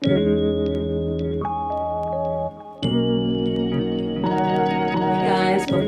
Welcome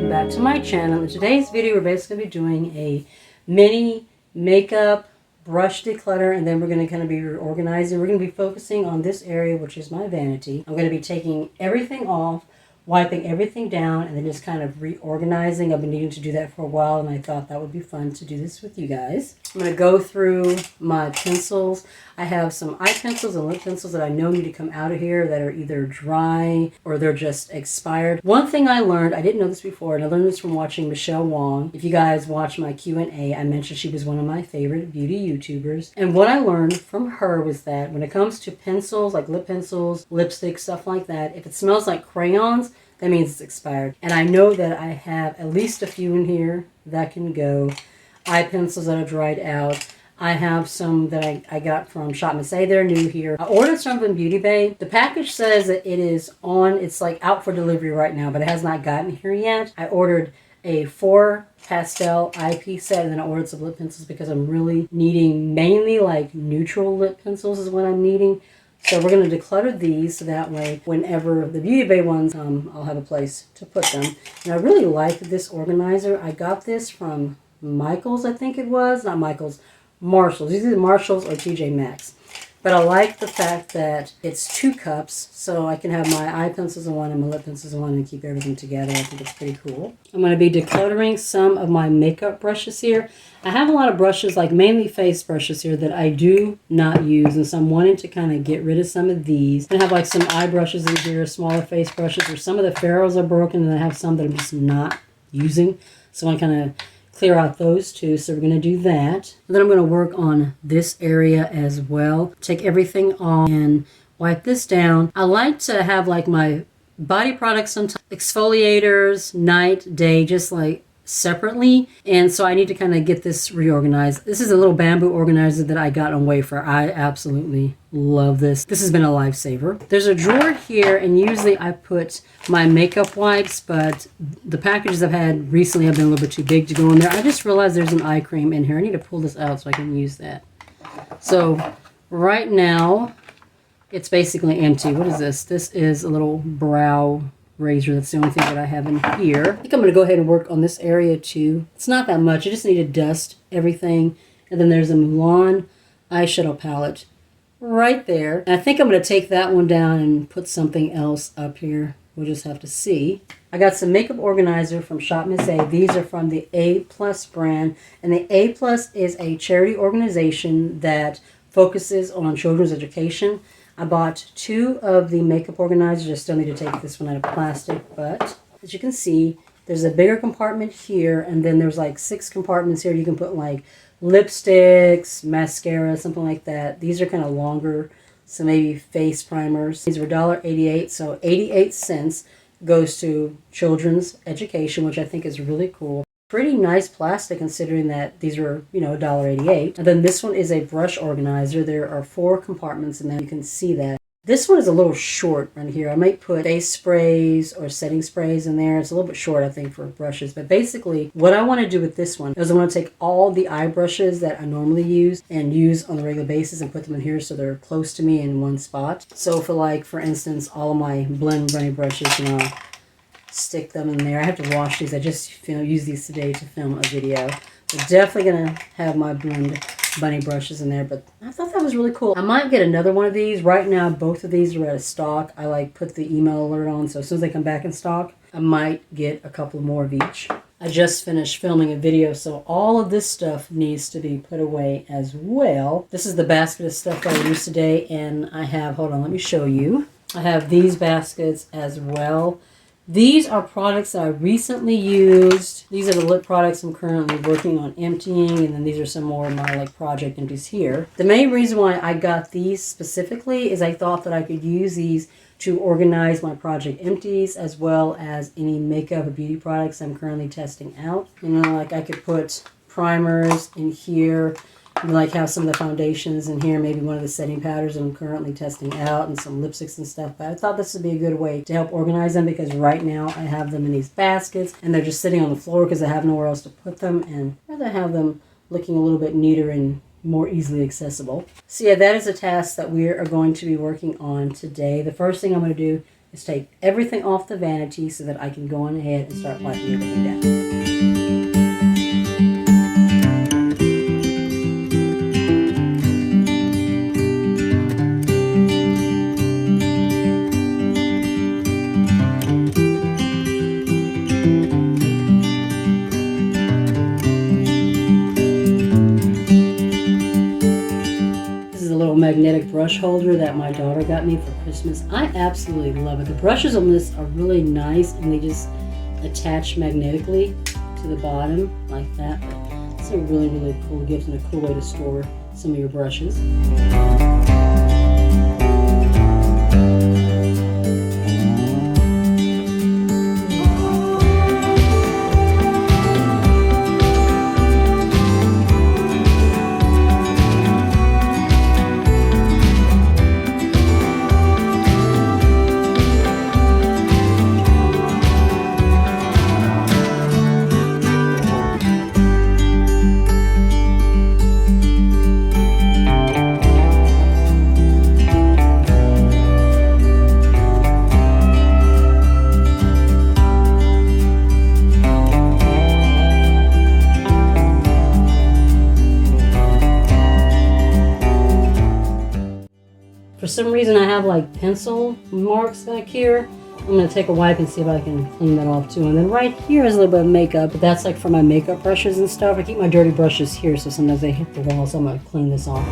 back to my channel. In today's video, we're basically going to be doing a mini makeup brush declutter, and then we're going to kind of be reorganizing. We're going to be focusing on this area, which is my vanity. I'm going to be taking everything off, wiping everything down, and then just kind of reorganizing. I've been needing to do that for a while, and I thought that would be fun to do this with you guys. I'm going to go through my pencils. I have some eye pencils and lip pencils that I know need to come out of here that are either dry or they're just expired. One thing I learned, I didn't know this before, and I learned this from watching Michelle Wong. If you guys watch my Q&A, I mentioned she was one of my favorite beauty YouTubers. And what I learned from her was that when it comes to pencils, like lip pencils, lipstick, stuff like that, if it smells like crayons, that means it's expired. And I know that I have at least a few in here that can go. Eye pencils that are dried out. I have some that I got from Shop Miss A. They're new here. I ordered some from Beauty Bay. The package says that it is on, it's like out for delivery right now, but it has not gotten here yet. I ordered a 4 pastel eyepiece set, and then I ordered some lip pencils because I'm really needing mainly like neutral lip pencils is what I'm needing. So we're going to declutter these so that way whenever the Beauty Bay ones come, I'll have a place to put them. And I really like this organizer. I got this from Michael's, I think it was. Not Michael's. Marshalls. Either Marshalls or TJ Maxx. But I like the fact that it's 2 cups, so I can have my eye pencils in one and my lip pencils in one and keep everything together. I think it's pretty cool. I'm going to be decluttering some of my makeup brushes here. I have a lot of brushes, like mainly face brushes here, that I do not use, and so I'm wanting to kind of get rid of some of these. I have like some eye brushes in here, smaller face brushes, or some of the ferrules are broken, and I have some that I'm just not using. So I kind of clear out those two, so we're going to do that. And then I'm going to work on this area as well. Take everything off and wipe this down. I like to have like my body products sometimes, exfoliators, night, day, just like separately, and so I need to kind of get this reorganized. This is a little bamboo organizer that I got on Wayfair. I absolutely love this. This has been a lifesaver. There's a drawer here, and usually I put my makeup wipes, but the packages I've had recently have been a little bit too big to go in there. I just realized there's an eye cream in here. I need to pull this out so I can use that. So right now it's basically empty. What is this? This is a little brow razor. That's the only thing that I have in here. I think I'm going to go ahead and work on this area too. It's not that much. I just need to dust everything. And then there's a Mulan eyeshadow palette right there. And I think I'm going to take that one down and put something else up here. We'll just have to see. I got some makeup organizer from Shop Miss A. These are from the A+ brand. And the A+ is a charity organization that focuses on children's education. I bought 2 of the makeup organizers. I still need to take this one out of plastic, but as you can see, there's a bigger compartment here, and then there's like 6 compartments here. You can put like lipsticks, mascara, something like that. These are kind of longer, so maybe face primers. These were $1.88, so 88 cents goes to children's education, which I think is really cool. Pretty nice plastic considering that these were, you know, $1.88. And then this one is a brush organizer. There are 4 compartments in there. You can see that. This one is a little short right here. I might put face sprays or setting sprays in there. It's a little bit short, I think, for brushes. But basically, what I want to do with this one is I want to take all the eye brushes that I normally use and use on a regular basis and put them in here so they're close to me in one spot. So for like, for instance, all of my Blend Bunny brushes, you know, stick them in there. I have to wash these. I just use these today to film a video. So definitely gonna have my Blend Bunny brushes in there, but I thought that was really cool. I might get another one of these. Right now, both of these are out of stock. I like put the email alert on, so as soon as they come back in stock, I might get a couple more of each. I just finished filming a video, so all of this stuff needs to be put away as well. This is the basket of stuff I used today, and I have, hold on, let me show you. I have these baskets as well. These are products that I recently used. These are the lip products I'm currently working on emptying, and then these are some more of my like project empties here. The main reason why I got these specifically is I thought that I could use these to organize my project empties as well as any makeup or beauty products I'm currently testing out. You know, like I could put primers in here, like have some of the foundations in here, maybe one of the setting powders I'm currently testing out, and some lipsticks and stuff. But I thought this would be a good way to help organize them because right now I have them in these baskets and they're just sitting on the floor because I have nowhere else to put them, and I'd rather have them looking a little bit neater and more easily accessible. So yeah, that is a task that we are going to be working on today. The first thing I'm going to do is take everything off the vanity so that I can go on ahead and start wiping everything down. Magnetic brush holder that my daughter got me for Christmas. I absolutely love it. The brushes on this are really nice and they just attach magnetically to the bottom like that. But it's a really, really cool gift and a cool way to store some of your brushes. For some reason I have like pencil marks back here. I'm going to take a wipe and see if I can clean that off too. And then right here is a little bit of makeup, but that's like for my makeup brushes and stuff. I keep my dirty brushes here so sometimes they hit the wall, so I'm going to clean this off.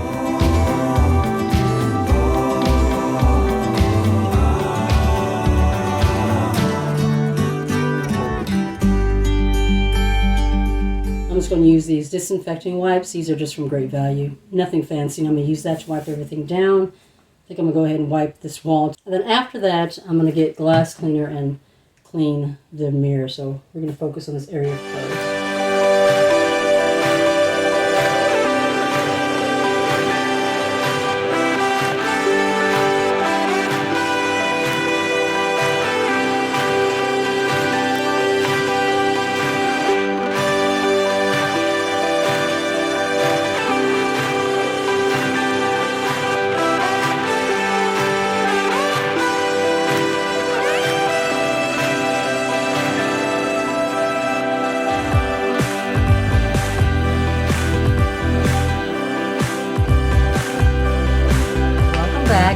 I'm just going to use these disinfecting wipes. These are just from Great Value. Nothing fancy. I'm going to use that to wipe everything down. I think I'm going to go ahead and wipe this wall. And then after that, I'm going to get glass cleaner and clean the mirror. So we're going to focus on this area first.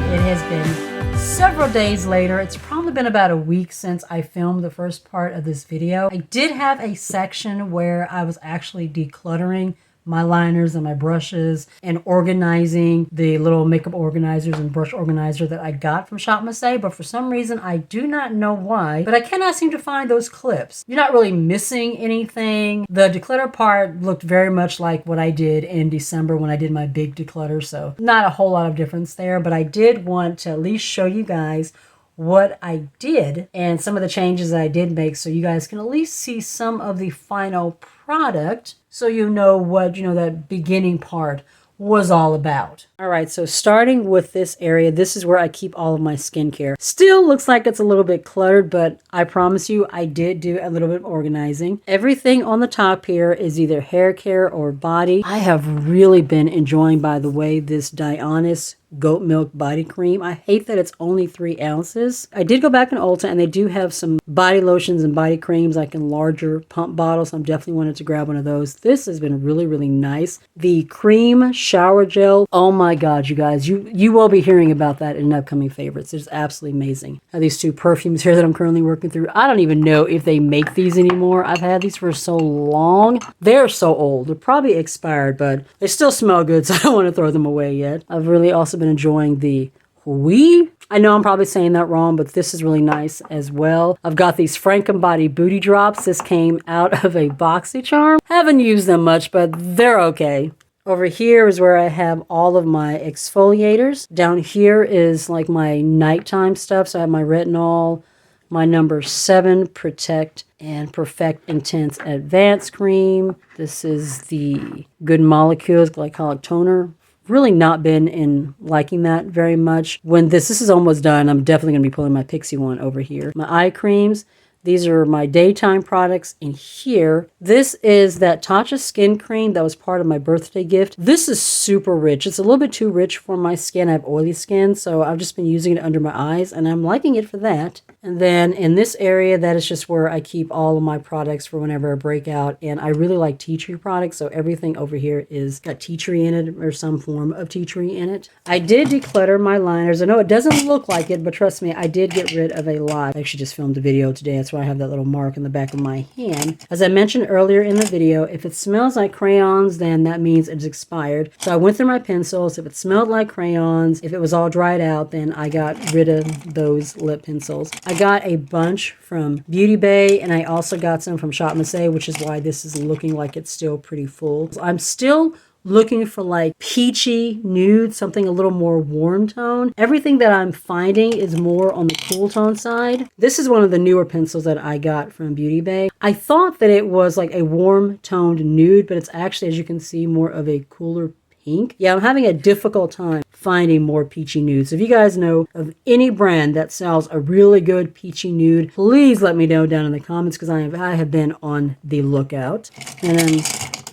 It has been several days later. It's probably been about a week since I filmed the first part of this video. I did have a section where I was actually decluttering my liners and my brushes and organizing the little makeup organizers and brush organizer that I got from Shop Missy, but for some reason I do not know why, but I cannot seem to find those clips. You're not really missing anything. The declutter part looked very much like what I did in December when I did my big declutter, so not a whole lot of difference there, but I did want to at least show you guys what I did and some of the changes that I did make so you guys can at least see some of the final product so you know what, that beginning part was all about. All right, so starting with this area, this is where I keep all of my skincare. Still looks like it's a little bit cluttered, but I promise you I did do a little bit of organizing. Everything on the top here is either hair care or body. I have really been enjoying, by the way, this Dionys goat milk body cream. I hate that it's only 3 ounces. I did go back in Ulta and they do have some body lotions and body creams like in larger pump bottles. So I'm definitely wanted to grab one of those. This has been really, really nice. The cream shower gel. Oh my God, you guys, you will be hearing about that in upcoming favorites. It's absolutely amazing. I have these 2 perfumes here that I'm currently working through. I don't even know if they make these anymore. I've had these for so long. They're so old. They're probably expired, but they still smell good, so I don't want to throw them away yet. I've really also been enjoying the Hui. I know I'm probably saying that wrong, but this is really nice as well. I've got these Body booty drops. This came out of a BoxyCharm. Haven't used them much, but they're okay. Over here is where I have all of my exfoliators. Down here is like my nighttime stuff. So I have my retinol, my number 7 Protect and Perfect Intense Advanced Cream. This is the Good Molecules Glycolic Toner. Really not been in liking that very much. When this is almost done, I'm definitely going to be pulling my Pixie one over here. My eye creams. These are my daytime products in here. This is that Tatcha skin cream that was part of my birthday gift. This is super rich. It's a little bit too rich for my skin. I have oily skin, so I've just been using it under my eyes, and I'm liking it for that. And then in this area, that is just where I keep all of my products for whenever I break out. And I really like tea tree products, so everything over here is got tea tree in it or some form of tea tree in it. I did declutter my liners. I know it doesn't look like it, but trust me, I did get rid of a lot. I actually just filmed a video today. That's why I have that little mark in the back of my hand. As I mentioned earlier in the video, if it smells like crayons, then that means it's expired. So I went through my pencils. If it smelled like crayons, if it was all dried out, then I got rid of those lip pencils. I got a bunch from Beauty Bay, and I also got some from Shop Missy, which is why this is looking like it's still pretty full. I'm still looking for like peachy nude, something a little more warm tone. Everything that I'm finding is more on the cool tone side. This is one of the newer pencils that I got from Beauty Bay. I thought that it was like a warm toned nude, but it's actually, as you can see, more of a cooler pink. Yeah, I'm having a difficult time finding more peachy nudes. If you guys know of any brand that sells a really good peachy nude, please let me know down in the comments, because I have been on the lookout. And then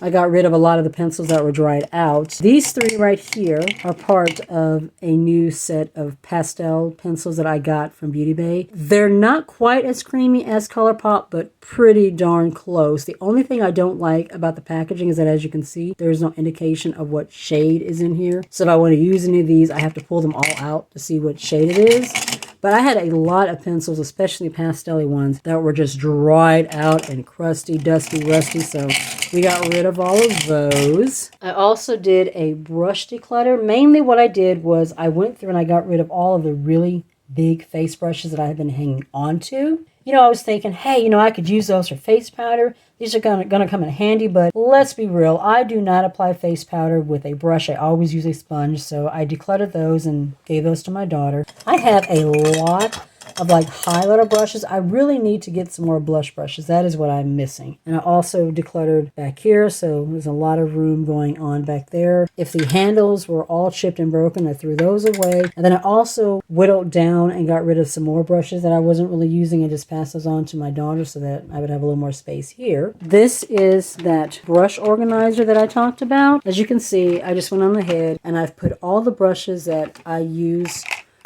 I got rid of a lot of the pencils that were dried out. These three right here are part of a new set of pastel pencils that I got from Beauty Bay. They're not quite as creamy as ColourPop, but pretty darn close. The only thing I don't like about the packaging is that, as you can see, there is no indication of what shade is in here. So if I want to use any of these, I have to pull them all out to see what shade it is. But I had a lot of pencils, especially pastel-y ones, that were just dried out and crusty, dusty, rusty. So we got rid of all of those. I also did a brush declutter. Mainly what I did was I went through and I got rid of all of the really big face brushes that I have been hanging on to. You know, I was thinking, hey, you know, I could use those for face powder. These are gonna come in handy, but let's be real. I do not apply face powder with a brush. I always use a sponge, so I decluttered those and gave those to my daughter. I have a lot of like highlighter brushes. I really need to get some more blush brushes. That is what I'm missing. And I also decluttered back here, so there's a lot of room going on back there. If the handles were all chipped and broken, I threw those away. And then I also whittled down and got rid of some more brushes that I wasn't really using and just passed those on to my daughter so that I would have a little more space here. This is that brush organizer that I talked about. As you can see, I just went on ahead and I've put all the brushes that I use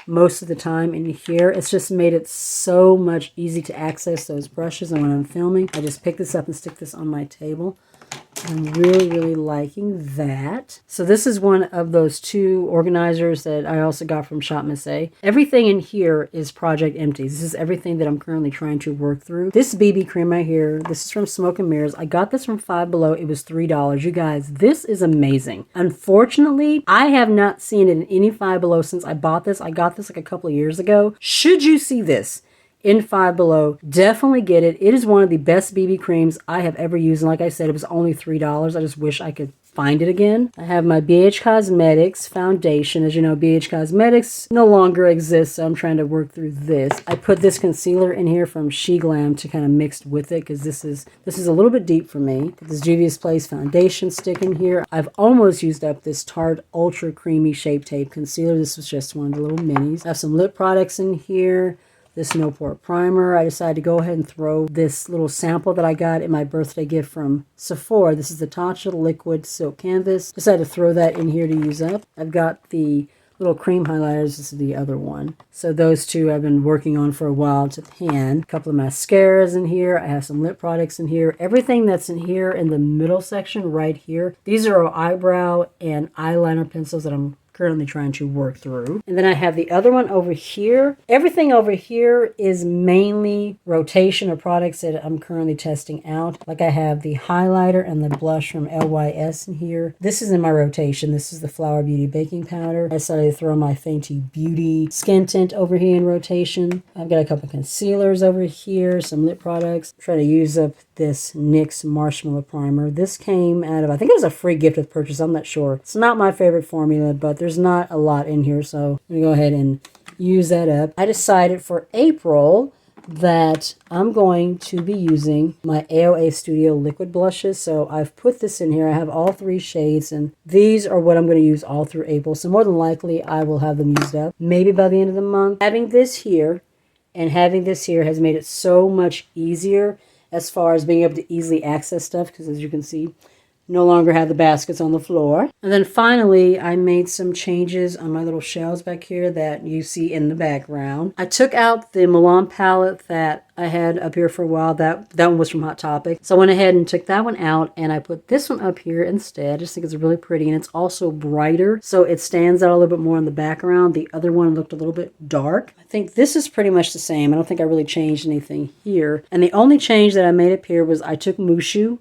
most of the time in here. It's just made it so much easy to access those brushes. And when I'm filming, I just pick this up and stick this on my table. I'm really, really liking that. So this is one of those two organizers that I also got from Shop Missy. Everything in here is Project Empty. This is everything that I'm currently trying to work through. This BB cream right here, this is from Smoke and Mirrors. I got this from Five Below. It was $3. You guys, this is amazing. Unfortunately, I have not seen it in any Five Below since I bought this. I got this like a couple of years ago. Should you see this in Five Below, definitely get it. It is one of the best BB creams I have ever used. And like I said, it was only $3. I just wish I could find it again. I have my BH Cosmetics foundation. As you know, BH Cosmetics no longer exists, so I'm trying to work through this. I put this concealer in here from She Glam to kind of mix with it because this is a little bit deep for me. Put this Juvia's Place foundation stick in here. I've almost used up this Tarte Ultra Creamy Shape Tape Concealer. This was just one of the little minis. I have some lip products in here. This No Pore Primer. I decided to go ahead and throw this little sample that I got in my birthday gift from Sephora. This is the Tatcha Liquid Silk Canvas. Decided to throw that in here to use up. I've got the little cream highlighters. This is the other one. So those two I've been working on for a while to pan. A couple of mascaras in here. I have some lip products in here. Everything that's in here in the middle section right here. These are our eyebrow and eyeliner pencils that I'm currently trying to work through. And then I have the other one over here. Everything over here is mainly rotation of products that I'm currently testing out. Like I have the highlighter and the blush from LYS in here. This is in my rotation. This is the Flower Beauty Baking Powder. I decided to throw my Fenty Beauty Skin Tint over here in rotation. I've got a couple concealers over here, some lip products. I'm trying to use up this NYX Marshmallow Primer. This came out of, I think it was a free gift with purchase. I'm not sure. It's not my favorite formula, but there's not a lot in here, so I'm going to go ahead and use that up. I decided for April that I'm going to be using my AOA Studio liquid blushes. So I've put this in here. I have all three shades, and these are what I'm going to use all through April. So more than likely, I will have them used up maybe by the end of the month. Having this here And having this here has made it so much easier as far as being able to easily access stuff, because as you can see, no longer have the baskets on the floor. And then finally, I made some changes on my little shelves back here that you see in the background. I took out the Milan palette that I had up here for a while. That one was from Hot Topic. So I went ahead and took that one out, and I put this one up here instead. I just think it's really pretty, and it's also brighter, so it stands out a little bit more in the background. The other one looked a little bit dark. I think this is pretty much the same. I don't think I really changed anything here. And the only change that I made up here was I took Mushu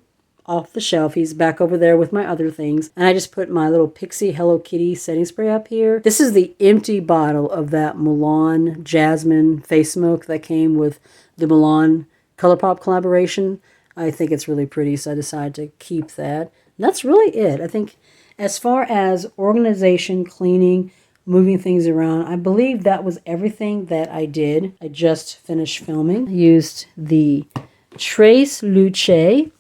off the shelf. He's back over there with my other things. And I just put my little Pixie Hello Kitty setting spray up here. This is the empty bottle of that Milan Jasmine face milk that came with the Milan ColourPop collaboration. I think it's really pretty, so I decided to keep that. And that's really it. I think as far as organization, cleaning, moving things around, I believe that was everything that I did. I just finished filming. I used the Trace Luce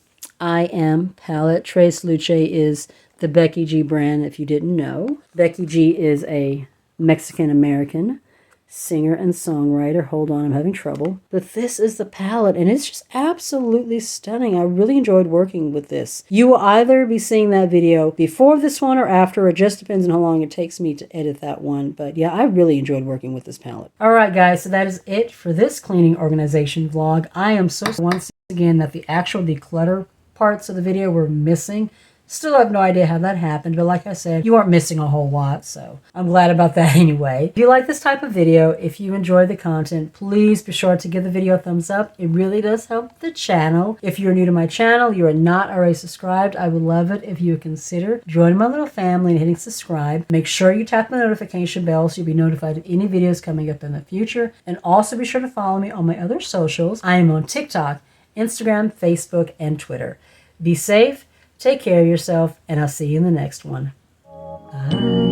I Am palette. Trace Luce is the Becky G brand, if you didn't know. Becky G is a Mexican-American singer and songwriter. Hold on, I'm having trouble. But this is the palette, and it's just absolutely stunning. I really enjoyed working with this. You will either be seeing that video before this one or after. It just depends on how long it takes me to edit that one. But yeah, I really enjoyed working with this palette. All right, guys, so that is it for this cleaning organization vlog. I am so once again that the actual declutter parts of the video were missing. Still have no idea how that happened, but like I said, you aren't missing a whole lot, so I'm glad about that anyway. If you like this type of video, if you enjoy the content, please be sure to give the video a thumbs up. It really does help the channel. If you're new to my channel, you are not already subscribed, I would love it if you would consider joining my little family and hitting subscribe. Make sure you tap the notification bell so you'll be notified of any videos coming up in the future. And also be sure to follow me on my other socials. I am on TikTok, Instagram, Facebook, and Twitter. Be safe, take care of yourself, and I'll see you in the next one. Bye.